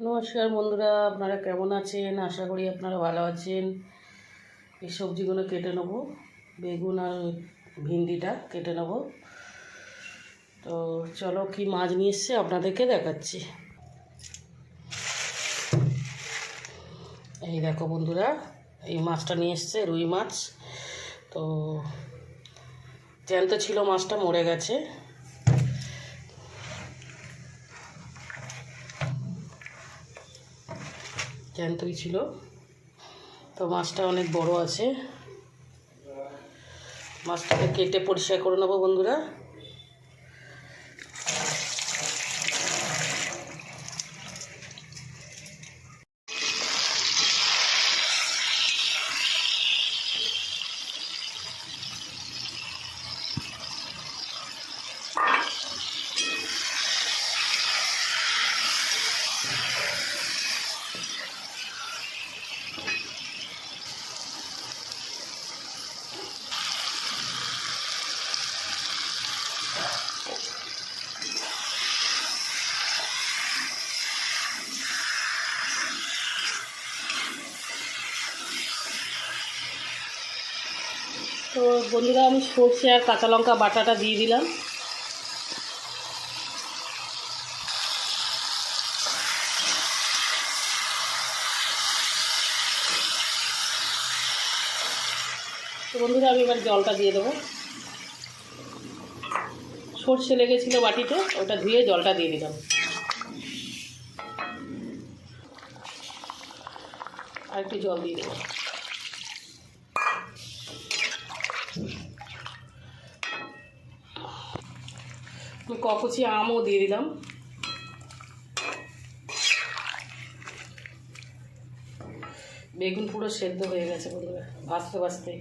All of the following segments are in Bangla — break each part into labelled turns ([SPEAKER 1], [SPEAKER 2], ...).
[SPEAKER 1] নমস্কার বন্ধুরা, আপনারা কেমন আছেন? আশা করি আপনারা ভালো আছেন। এই সবজিগুলো কেটে নেব, বেগুন আর ভিন্ডিটা কেটে নেব। তো চলো কি মাছ নিয়ে এসছে আপনাদেরকে দেখাচ্ছি। এই দেখো বন্ধুরা, এই মাছটা নিয়ে এসছে রুই মাছ। তো জ্যান্ত ছিল মাছটা, মরে গেছে। জ্যান্তই ছিল, তো মাছটা অনেক বড় আছে। মাছটাকে কেটে পরিষ্কার করে নেবো বন্ধুরা। তো বন্ধুরা, আমি সর্ষে আর কাঁচা লঙ্কা বাটাটা দিয়ে দিলাম। তো বন্ধুরা, আমি এবার জলটা দিয়ে দেবো। সর্ষে লেগেছিল বাটিতে, ওটা ধুয়ে জলটা দিয়ে দিলাম। আর একটু জল দিয়ে দেবো। কচি আমও দিয়ে দিলাম। বেগুন পুরো সেদ্ধ হয়ে গেছে বন্ধুরা, ভাজতে ভাজতে।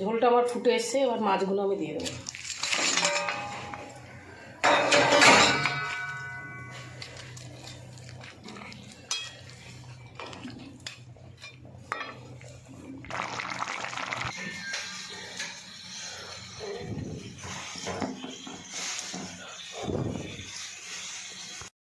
[SPEAKER 1] ঝোলটা আমার ফুটে এসছে, এবার মাছগুলো আমি দিয়ে দেবো।